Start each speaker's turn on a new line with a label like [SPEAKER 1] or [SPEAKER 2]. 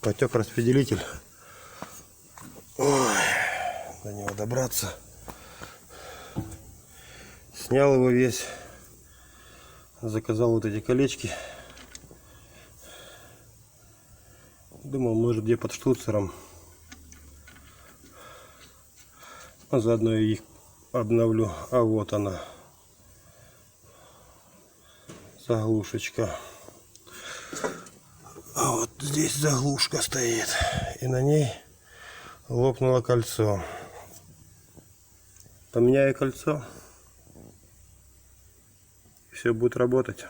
[SPEAKER 1] Потек распределитель. Ой, до него добраться. Снял его весь. Заказал вот эти колечки. Думал, может, где под штуцером. А заодно и их обновлю. А вот она. Заглушечка. А вот здесь заглушка стоит. И на ней лопнуло кольцо. Поменяю кольцо. Все будет работать.